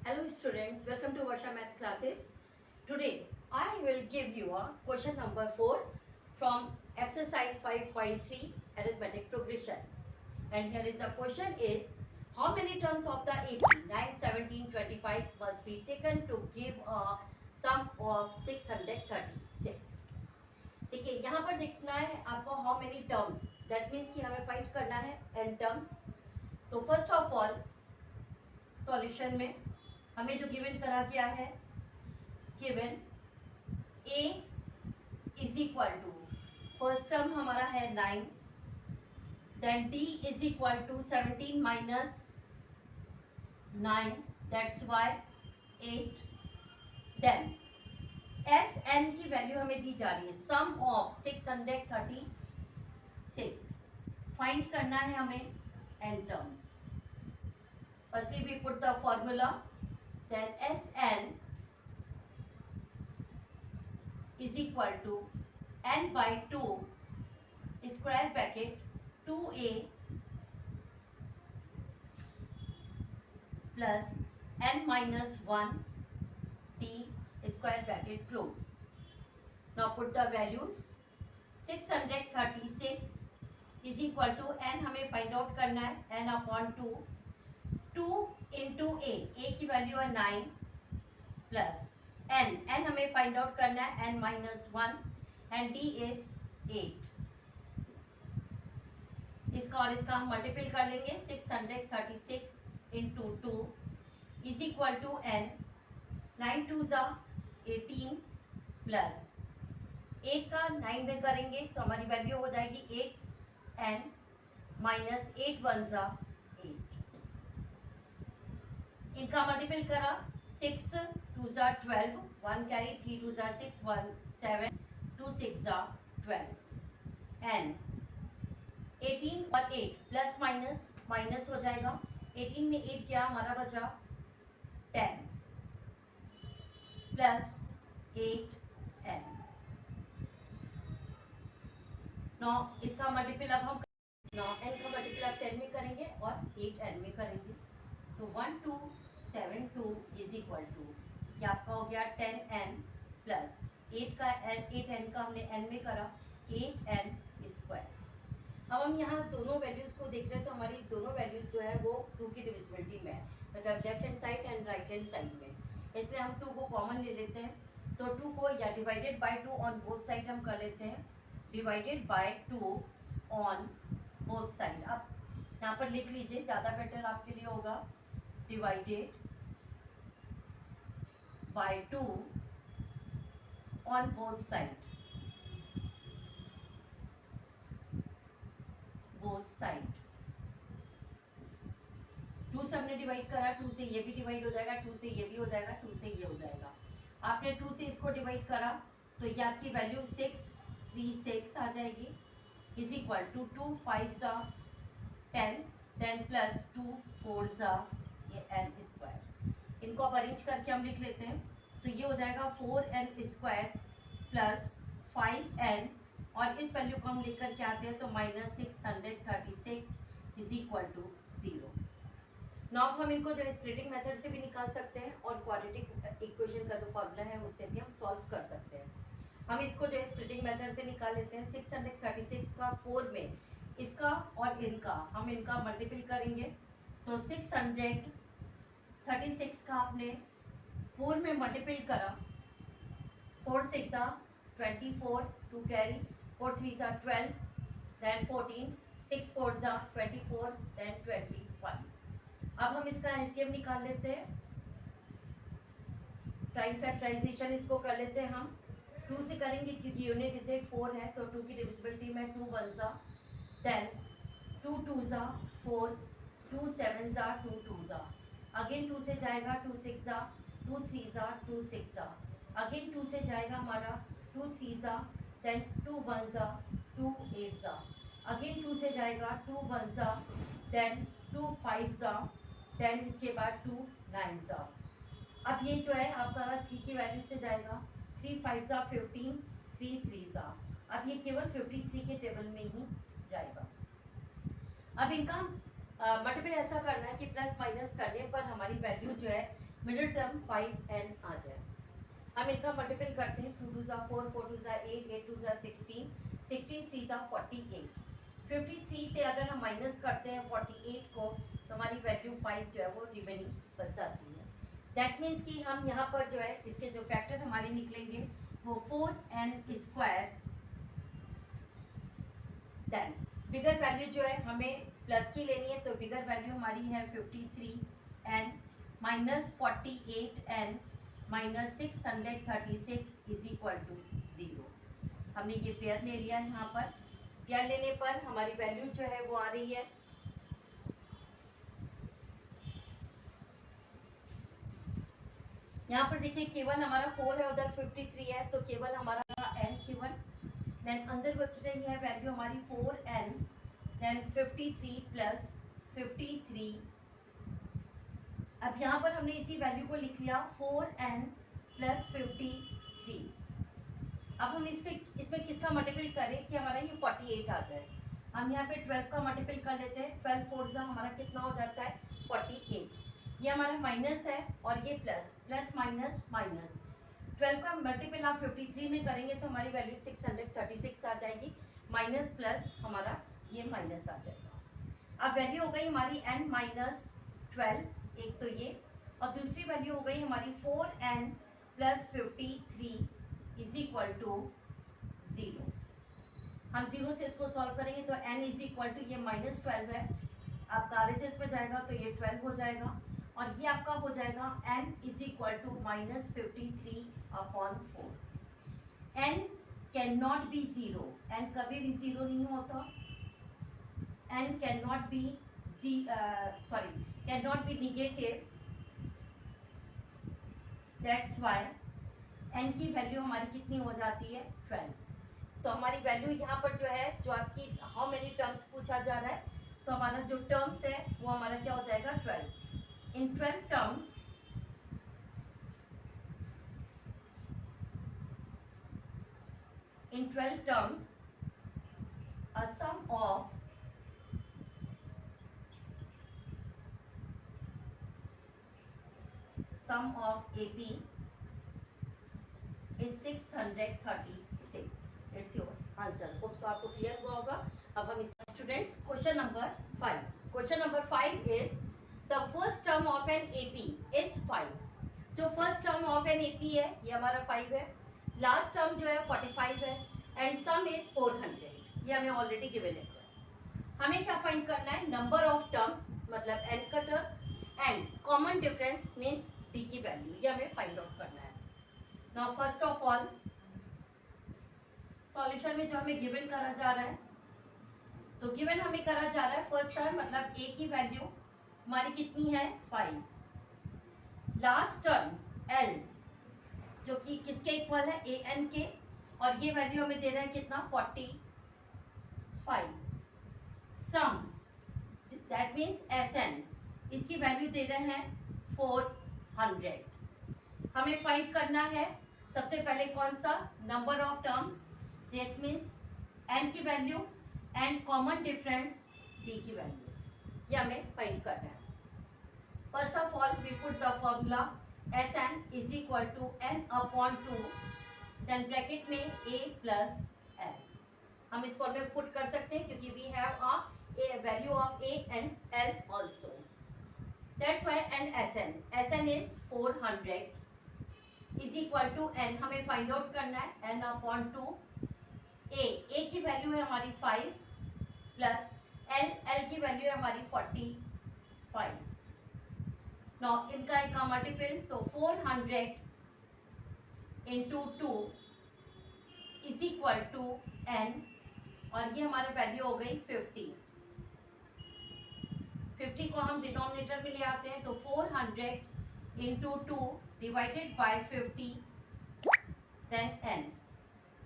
Hello students, welcome to Varsha Maths classes. Today I will give you a question number 4 from exercise 5.3 arithmetic progression. And here is the question is, how many terms of the AP 9, 17, 25 must be taken to give a sum of 636? देखिए यहाँ पर देखना है आपको how many terms, that means कि हमें find करना है n terms. तो फर्स्ट ऑफ ऑल सॉल्यूशन में हमें जो गिवन करा गया है, given a is equal to first term हमारा है 9, then d is equal to 17 minus 9, that's why 8, then S N की वैल्यू हमें दी जा रही है सम ऑफ 636, फाइंड करना है हमें n terms. Firstly we put the formula, then Sn is equal to n by 2 square bracket 2a plus n minus 1 t square bracket close. Now put the values. 636 is equal to n हमें find out करना है n upon 2 into ए की value है 9 plus N हमें find out करना है n minus 1 and D is 8. इसका और इसका हम मल्टीपल कर लेंगे. 636 into 2 is equal to n, 9 2 ज़ा 18 प्लस 8 का 9 में करेंगे तो हमारी वैल्यू हो जाएगी 8n माइनस 8 1 ज़ा 8. इनका मल्टीपल करा 6 2 ज़ा 12, 1 कैरी 3 2 ज़ा 6 1 7 2 6 ज़ा 12 एंड 18 और 8 प्लस माइनस माइनस हो जाएगा. 18 में 8 क्या हमारा बचा 10 प्लस 8n. नौ इसका मल्टीपल अब हम 9n का मल्टीपल अब 10 में करेंगे और 8n में करेंगे. तो 1272 इज इक्वल टू ये आपका हो गया 10n प्लस 8n का हमने n में करा 8n स्क्वायर. अब हम यहाँ दोनों वैल्यूज को देख रहे हैं तो हमारी दोनों वैल्यूज जो है वो 2 की डिविजिबिलिटी में है, मतलब left hand side and right hand side में. इसलिए हम 2 को कॉमन ले लेते हैं. तो 2 को या divided by 2 on both side हम कर लेते हैं, divided by 2 on both side. अब यहाँ पर लिख लीजिए, ज़्यादा बेटर आपके लिए होगा. Divided by 2 on both side. Both side. 2 से हमने डिवाइड करा, 2 से ये भी डिवाइड हो जाएगा, 2 से ये भी हो जाएगा, 2 से ये हो जाएगा. आपने 2 से इसको डिवाइड करा तो ये आपकी वैल्यू 636 आ जाएगी. इज इक्वल टू 2 5 ज़ा 10, 10 प्लस 2 4 ज़ा n स्क्वायर. इनको अब अरेंज करके हम लिख लेते हैं तो ये हो जाएगा 4n स्क्वायर प्लस 5n और इस वैल्यू को हम लिख करके आते हैं तो minus 636 is equal to 0. Now हम इनको जो है स्प्लिटिंग मेथड से भी निकाल सकते हैं और क्वाड्रेटिक इक्वेशन का जो फॉर्मूला है उससे भी हम सॉल्व कर सकते हैं. हम इसको जो है स्प्लिटिंग मेथड से निकाल लेते हैं. 636 का 4 में इसका और इनका हम इनका मल्टीपल करेंगे तो 636 का आपने 4 में मल्टीपल करा, 4 6 ज़ा 24, 2 कैरी 4 3 ज़ा 12, then 14, 6 4 ज़ा 24, then 21. अब हम इसका एलसीएम निकाल लेते हैं. प्राइम फैक्टराइजेशन इसको कर लेते हैं हम. 2 से करेंगे क्योंकि यूनिट डिजिट 4 है तो 2 की डिविजिबिलिटी में 2 1 ज़ा, then 2 2 ज़ा 4, 2 7 ज़ा 2 2 ज़ा, अगेन 2 से जाएगा 2 6 ज़ा 2 3 ज़ा 2 6 ज़ा, अगेन 2 से जाएगा हमारा 2 3 ज़ा, देन 2 1 ज़ा 2 8 ज़ा, अगेन 2 से जाएगा 2 1 ज़ा, देन 2 5 ज़ा, देन इसके बाद 2 9 ज़ा. अब ये जो है आपका 3 की वैल्यू से जाएगा 3 5 ज़ा 15, 3 3 ज़ा. अब ये केवल 53 के टेबल में ही जाएगा. अब इनका मल्टीपल ऐसा करना है कि प्लस माइनस करने पर हमारी वैल्यू जो है मिडिल टर्म 5n आ जाए। हम इनका मल्टीपल करते हैं, 2 2 ज़ा 4, 4 2 ज़ा 8, 8 2 ज़ा 16, 16 3 ज़ा 48। 53 से अगर हम माइनस करते हैं 48 को तो हमारी वैल्यू 5 जो है वो रिमेनिंग बच जाती है। दैट मीन्स कि हम यहाँ पर जो है इसके जो फैक्टर हमारे निकलेंगे वो 4n स्क्वायर, देन बिगर वैल्यू जो है हमें प्लस की लेनी है, तो बिगर वैल्यू हमारी है 53n minus 48n minus 636 is equal to 0। हमने ये पेयर ले लिया है। यहाँ पर पेयर लेने पर हमारी वैल्यू जो है वो आ रही है यहाँ पर देखिए, केवल हमारा 4 है, उधर 53 है, तो केवल हमारा n केवल, देन अंदर बच रही है वैल्यू हमारी 4n, देन 53 प्लस 53। अब यहाँ पर हमने इसी वैल्यू को लिख लिया 4n प्लस 53। अब हम इसमें किसका मल्टीपल करें कि हमारा ये 48 आ जाए। हम यहाँ पे 12 का मल्टीपल कर लेते हैं। 12 4 ज़ा हमारा कितना हो जाता है 48। ये हमारा माइनस है और ये प्लस, प्लस माइनस माइनस। 12 का मल्टीपल आप 53 में करेंगे तो हमारी वैल्यू 636 आ जाएगी। माइनस प्लस हमारा ये माइनस आ जाएगा। अब वैल्यू हो गई हमारी n माइनस 12, एक तो ये, और दूसरी वैल्यू हो गई हमारी 4n plus 53 is equal to 0। हम 0 से इसको सॉल्व करेंगे तो n इज इक्वल टू ये माइनस 12 है, आपका RHS में जाएगा तो ये 12 हो जाएगा, और ये आपका हो जाएगा n is equal to minus 53/4। n can not be 0, n कभी भी 0 नहीं होता। n can not be can not be negative, that's why n की वैल्यू हमारी कितनी हो जाती है 12। तो हमारी वैल्यू यहाँ पर जो है, जो आपकी हाउ मेनी टर्म्स पूछा जा रहा है, तो हमारा जो टर्म्स है वो हमारा क्या हो जाएगा 12। इन 12 terms a sum of AP is 636। It's your answer. Hope so आपको क्लियर हुआ होगा। अब हम students question number 5, question number 5 is the first term of an AP is 5। जो first term of an AP है ये हमारा 5 है, लास्ट टर्म जो है 45 है, एंड सम इज 400। ये हमें ऑलरेडी गिवन है। हमें क्या फाइंड करना है, नंबर ऑफ टर्म्स मतलब n का term, and common difference means d की वैल्यू, ये हमें फाइंड आउट करना है। Now first of all solution में जो हमें गिवन करा जा रहा है, तो गिवन हमें करा जा रहा है फर्स्ट टर्म मतलब a की वैल्यू हमारी कितनी है 5, लास्ट टर्म l जो कि किसके इक्वल है an के, और ये वैल्यू हमें दे रहा है कितना 45। सम दैट मीन्स Sn, इसकी वैल्यू दे रहे हैं 400। हमें फाइंड करना है सबसे पहले कौन सा, number of terms, that means n की value and common difference d की वैल्यू, ये हमें फाइंड करना है। First of all we put the formula Sn is equal to n/2, then bracket में a प्लस l। हम इस फॉर्म में पुट कर सकते हैं क्योंकि we have a value of a and l also, that's why and Sn is 400 is equal to n, हमें find out करना है n/2। a की वैल्यू है हमारी 5 प्लस l की वैल्यू है हमारी 45। नाउ इनका एक का मल्टीपल, तो 400 into 2 is equal to n, और ये हमारा वैल्यू हो गई 50। 50 को हम डिनोमिनेटर में ले आते हैं, तो 400 into 2 divided by 50, then n।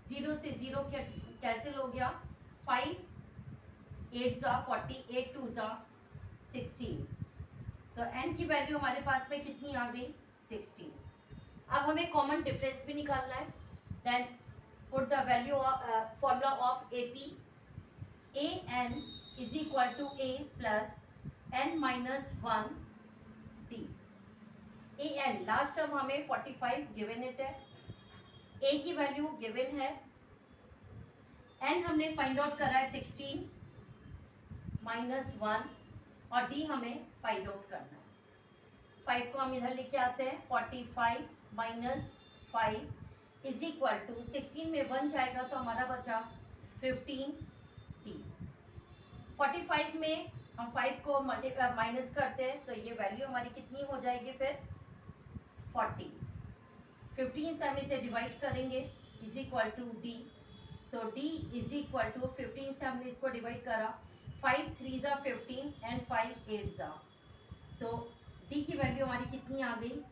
0 से 0 कैंसिल हो गया, 5 8 ज़ा 40, 8 2 ज़ा 16, तो n की वैल्यू हमारे पास में कितनी आ गई 16। अब हमें कॉमन डिफरेंस भी निकालना है, then put the value formula of AP, an is equal to a plus n minus 1 d। A N last term हमें 45 गिवन इट है, ए की वैल्यू गिवन है, एन हमने फाइंड आउट करा है 16 -1 और डी हमें फाइंड आउट करना है। 5 को हम इधर लेके आते हैं, 45 - 5 इज इक्वल टू 16 में 1 जाएगा तो हमारा बचा 15 डी। 45 में हम 5 को माइनस करते हैं तो ये वैल्यू हमारी कितनी हो जाएगी फिर 40। 15 से हम इसे डिवाइड करेंगे इज इक्वल टू डी, तो डी इज इक्वल टू 15 से हमने इसको डिवाइड करा, 5 3 ज़ा 15 एंड 5 8 ज़ा, तो डी की वैल्यू हमारी कितनी आ गई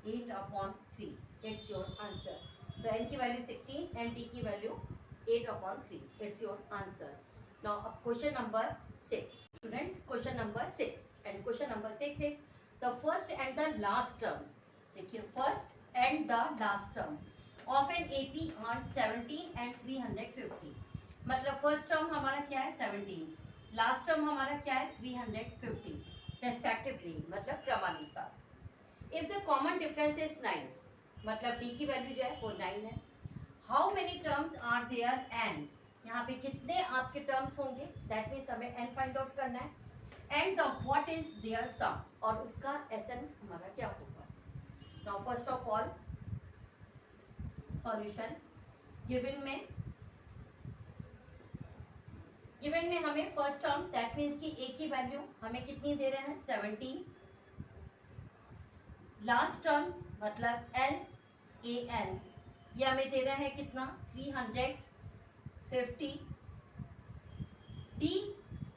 8/3। It's your answer. तो एन की वैल्यू 16 एंड डी की value 8/3। It's your answer. Now अब question number 6 students, question number 6 and question number 6 is the first and the last term. देखिए first and the last term of an AP are 17 and 350। मतलब first term हमारा क्या है 17, last term हमारा क्या है 350 respectively, मतलब क्रमानुसार। If the common difference is 9, मतलब डी की वैल्यू जो है वो 9 है। How many terms are there N, यहाँ पे कितने आपके टर्म्स होंगे, दैट मीन्स हमें एन फाइंड आउट करना है। And the what is their sum, और उसका एस एन हमारा क्या होगा। Now first of all solution, given में हमें फर्स्ट टर्म दैट मीन्स कि ए की वैल्यू हमें कितनी दे रहे हैं 17, लास्ट टर्म मतलब एल ए एन ये हमें दे रहे हैं कितना 350, डी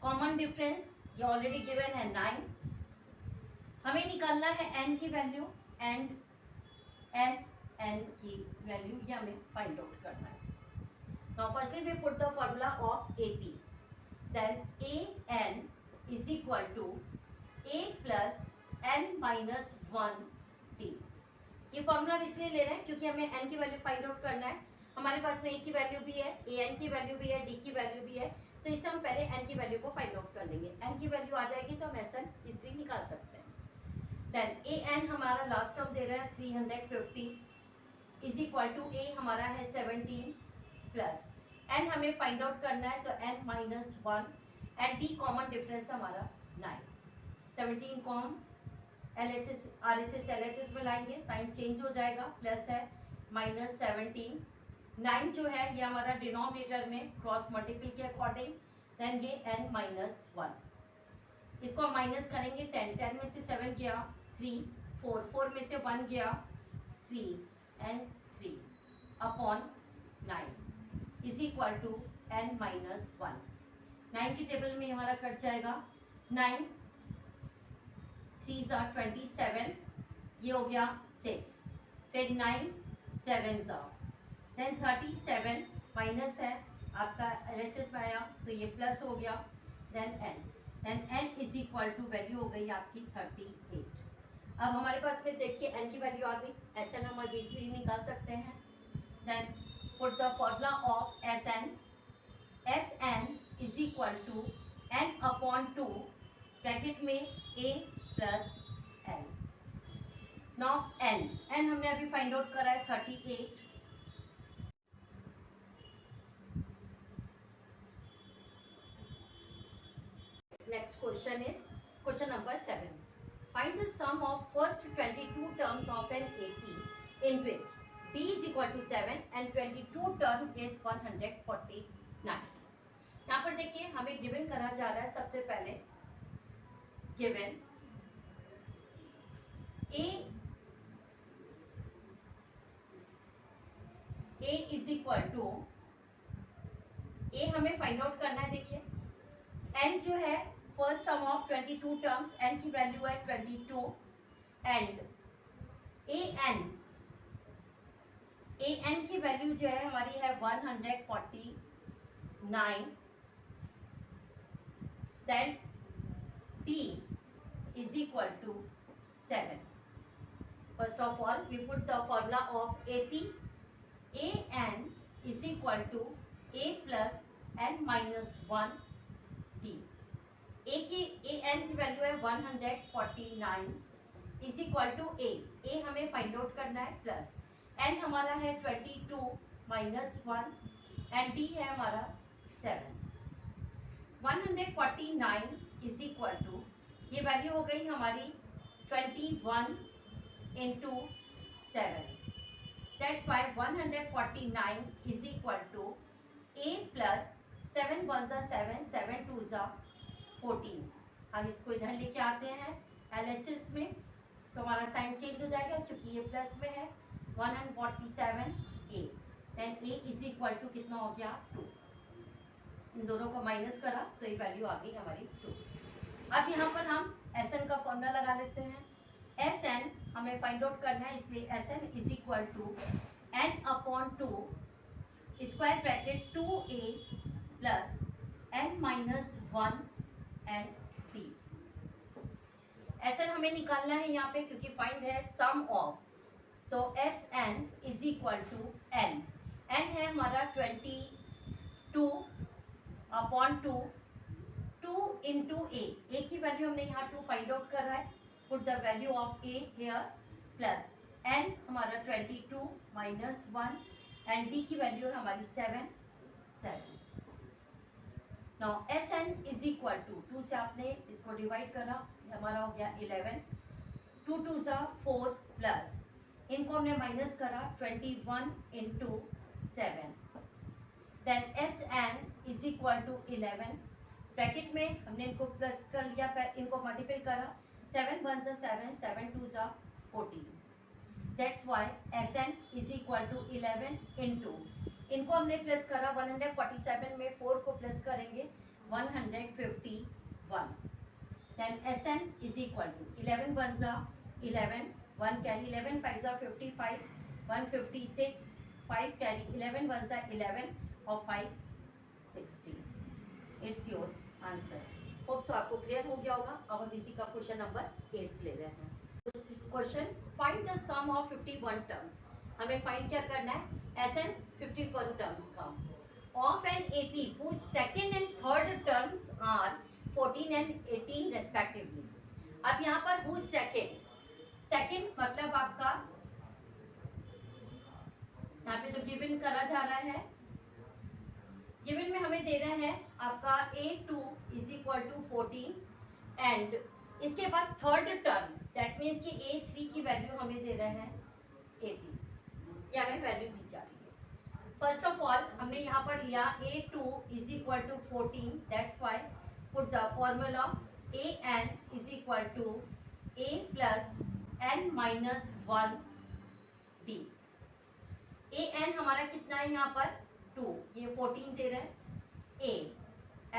कॉमन डिफरेंस ये ऑलरेडी गिवन है 9, हमें निकालना है एन की वैल्यू एंड एस एन की वैल्यू ये हमें फाइंड आउट करना है। Now firstly we put the formula of AP, then AN is equal to A plus N minus 1 D। ये फॉर्मूला इसलिए ले रहे हैं क्योंकि हमें n की वैल्यू फाइंड आउट करना है। हमारे पास में a की वैल्यू भी है, an की वैल्यू भी है, d की वैल्यू भी है, तो इससे हम पहले n की वैल्यू को फाइंड आउट कर लेंगे। n की वैल्यू आ जाएगी तो हम SN इजीली निकाल सकते हैं। देन an हमारा लास्ट टर्म दे रहा है 350 इज इक्वल टू a हमारा है 17 प्लस n हमें फाइंड आउट करना है तो n minus 1 and d common difference हमारा 9। 17 को हम LHS RHS LHS में लाएंगे, साइन चेंज हो जाएगा, प्लस है माइनस 17, 9 जो है ये हमारा डिनोमिनेटर में क्रॉस मल्टीपल के अकॉर्डिंग, देन ये n माइनस 1, इसको हम माइनस करेंगे 10, 10 में से 7 गया 3, 4, 4 में से 1 गया 3 and 3 upon 9 is equal to n minus 1। 9 की टेबल में हमारा कट जाएगा, 9 3 ज़ा 27, ये हो गया 6, फिर 9 7 ज़ा, देन 37 माइनस है आपका LHS में आया तो ये प्लस हो गया, then n is equal to value हो गई आपकी 38। अब हमारे पास में देखिए n की वैल्यू आ गई, SN हम इजीली निकाल सकते हैं। Then put the formula of SN is equal to n upon 2 bracket में a plus n। Now n हमने अभी फाइंड आउट करा है 38। Next question is question number 7। Find the sum of first 22 terms of an AP in which d is equal to 7 and 22 term is 149। यहाँ पर देखिए हमें given करा जा रहा है, सबसे पहले given a is equal to a हमें फाइंड आउट करना है। देखिए n जो है first term of 22 terms, n की वैल्यू है 22 एंड an की वैल्यू जो है हमारी है 149, then d is equal to 7। First of all, we put the formula of AP. AN is equal to A plus n minus 1 D। AN की value है 149 is equal to A find out करना है plus n हमारा है 22 minus 1 and d है हमारा 7। 149 is equal to, ये value हो गई हमारी 21 into 7। That's why 149 is equal to a plus 7 one ज़ा 7, 7 टू ज़ा 14। हम इसको इधर लेके आते हैं LHS में, तो हमारा साइन चेंज हो जाएगा क्योंकि ये प्लस में है। 147 a, then a is equal to कितना हो गया 2। इन दोनों को माइनस करा तो ये वैल्यू आ गई हमारी 2। अब यहाँ पर हम Sn का फॉर्मूला लगा लेते हैं। Sn हमें फाइंड आउट करना है, इसलिए Sn is equal to n upon 2 square bracket 2a plus n minus 1 and d। Sn हमें निकालना है यहाँ पे क्योंकि फाइंड है सम ऑफ, तो Sn is equal to n है हमारा 22 अपॉन 2, 2 इंटू a की वैल्यू हमने यहाँ 2 फाइंड आउट कर रहा है, put the value of a here plus n हमारा 22 माइनस 1 एंड d की वैल्यू है हमारी 7। Now Sn is equal to 2 से आपने इसको डिवाइड करा, हमारा हो गया 11, 2 टू ज़ा 4 प्लस इनको हमने माइनस करा 21 into 7, then Sn is equal to 11, bracket में हमने इनको प्लस कर लिया, इनको मल्टीप्लाई करा, 7 वन ज़ा 7, 7 टू ज़ा 14। That's why Sn is equal to 11 into, इनको हमने प्लस करा 147 में 4 को प्लस करेंगे 151, then Sn is equal to 11 one ज़ा 11, 1 कैरी 11 फाइव ज़ा 55, 156, 5 कैरी 11 वन ज़ा 11 और 5 60। It's your answer. Hope so आपको क्लियर हो गया होगा। अब हम इसी का क्वेश्चन नंबर 8 ले रहे हैं। Question, find the sum of 51 terms. हमें फाइंड क्या करना है, Sn 51 टर्म्स का of an AP whose second and third terms are 14 and 18 respectively। अब यहाँ पर whose second मतलब आपका यहाँ पे जो गिवन करा जा रहा है, गिवन में हमें दे रहा है आपका A2 is equal to 14 and इसके बाद थर्ड टर्म दैट मीन्स कि A3 की वैल्यू हमें दे रहे हैं 18, ये हमें वैल्यू दी जा रही है। फर्स्ट ऑफ ऑल हमने यहाँ पर लिया A2 is equal to 14, that's why put the formula AN is equal to A plus n minus 1 D। AN हमारा कितना है यहाँ पर 2, ये 14 दे रहे हैं, A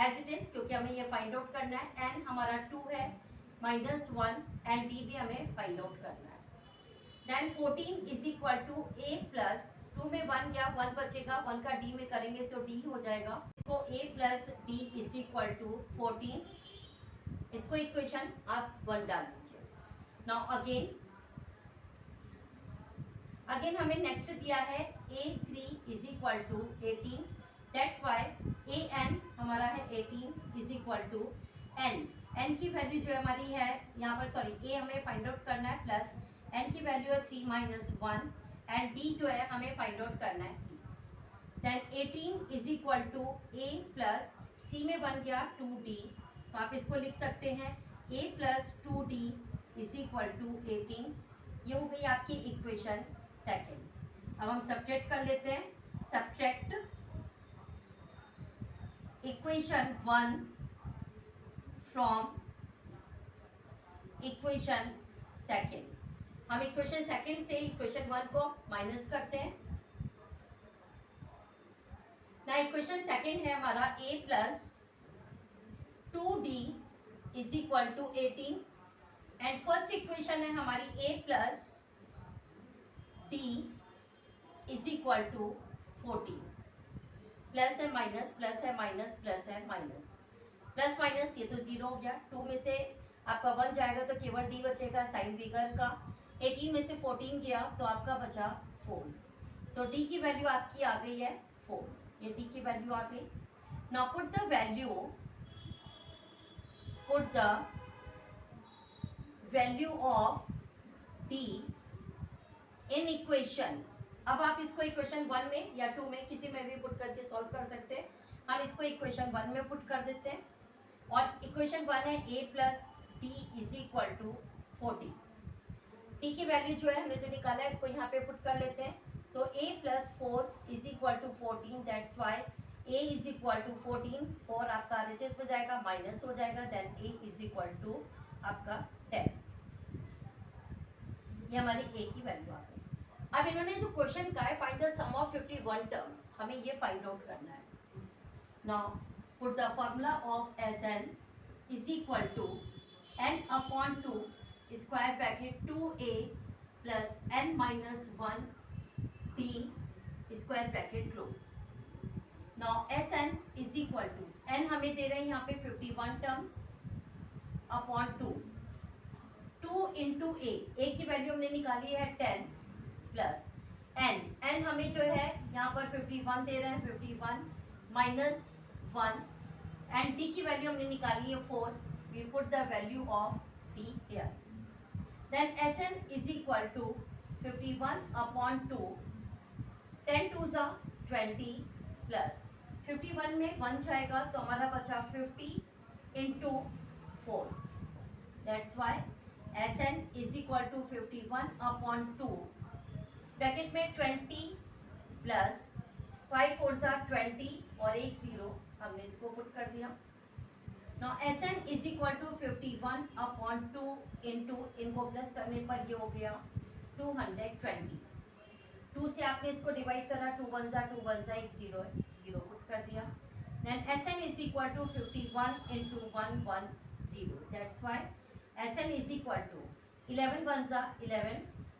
एज इट इज क्योंकि हमें ये फाइंड आउट करना है, n हमारा 2 है माइनस 1 एंड D भी हमें फाइंड आउट करना है। Then 14 is equal to A plus 2 में 1 गया, 1 बचेगा, 1 का D में करेंगे तो D हो जाएगा, इसको A plus D is equal to 14, इसको इक्वेशन आप 1 डाल दीजिए। नाउ अगेन हमें नेक्स्ट दिया है A3 is equal to 18, that's why AN हमारा है 18 इज इक्वल टू n की वैल्यू जो हमारी है यहाँ पर, सॉरी A हमें फाइंड आउट करना है प्लस n की वैल्यू है 3 माइनस 1 एंड D जो है हमें फाइंड आउट करना है। Then 18 is equal to A plus 3 में बन गया 2D, तो आप इसको लिख सकते हैं A plus 2D is equal to 18, ये हो गई आपकी इक्वेशन सेकेंड। अब हम सब्ट्रैक्ट कर लेते हैं, subtract equation 1 from equation second. हम इक्वेशन सेकेंड से इक्वेशन 1 को माइनस करते हैं ना। इक्वेशन सेकेंड है हमारा A plus 2D is equal to 18 and first equation है हमारी A plus D is equal to 14। Plus है माइनस, प्लस है माइनस, प्लस है माइनस, प्लस माइनस ये तो 0 हो गया, 2 में से आपका 1 जाएगा तो केवल D बचेगा साइन फिगर का, 18 में से 14 गया तो आपका बचा 4, तो D की वैल्यू आपकी आ गई है 4, ये D की वैल्यू आ गई। Now put the value of D in equation, अब आप इसको इक्वेशन 1 में या 2 में किसी में भी पुट करके सॉल्व कर सकते हैं। हम इसको इक्वेशन 1 में पुट कर देते हैं और इक्वेशन 1 है a plus T is equal to 40। T की वैल्यू जो है हमने जो निकाला है इसको यहाँ पे पुट कर लेते हैं। तो a plus 4 is equal to 14, that's why a is equal to 14। 4 आपका RHS में जाएगा, माइनस हो जाएगा, then a is equal to आपका 10। ये हमारी a की वैल्यू आ गई। अब इन्होंने जो क्वेश्चन का है find the sum of 51 terms, हमें ये फाइंड आउट करना है। Now put the formula of Sn is equal to n upon 2 square bracket 2a plus n minus 1 t square bracket close. Now Sn is equal to n हमें दे रहे हैं यहाँ पे 51 टर्म्स अपॉन 2 इंटू a की value हमने निकाली है 10 प्लस n हमें जो है यहाँ पर 51 दे रहे हैं, 51 माइनस 1 एंड t की वैल्यू हमने निकाली है 4। We put the value of t here, then Sn is equal to 51 upon 2, 10 two ज़ा 20 प्लस 51 में 1 जाएगा तो हमारा बचा 50 into 4, that's why Sn is equal to 51 upon 2 bracket में 20 प्लस 5 4 ज़ा 20 और एक 0 हमने इसको पुट कर दिया। Now Sn is equal to 51 upon 2 into, इनको प्लस करने पर ये हो गया 220। 2 से आपने इसको डिवाइड करा, 2 1 ज़ा 2 1 ज़ा एक 0 है, 0 पुट कर दिया। Then Sn is equal to 51 into 1 1 0, that's why Sn is equal to 11 1 ज़ा 11,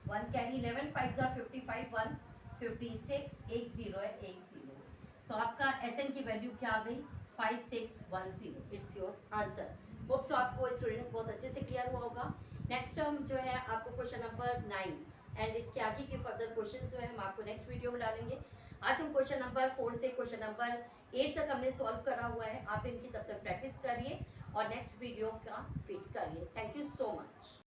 1 कैरी, 11 5 ज़ा 55, 1 56, एक 0 है, एक 0। तो आपका Sn की वैल्यू क्या आ गई 5610। It's your answer. Hope so आपको स्टूडेंट्स बहुत अच्छे से क्लियर हुआ होगा। नेक्स्ट टर्म जो है आपको क्वेश्चन नंबर 9 एंड इसके आगे के फर्दर क्वेश्चन जो है हम आपको नेक्स्ट वीडियो में डालेंगे। आज हम क्वेश्चन नंबर 4 से क्वेश्चन नंबर 8 तक हमने सॉल्व करा हुआ है। आप इनकी तब तक प्रैक्टिस करिए और नेक्स्ट वीडियो का वेट करिए। Thank you so much.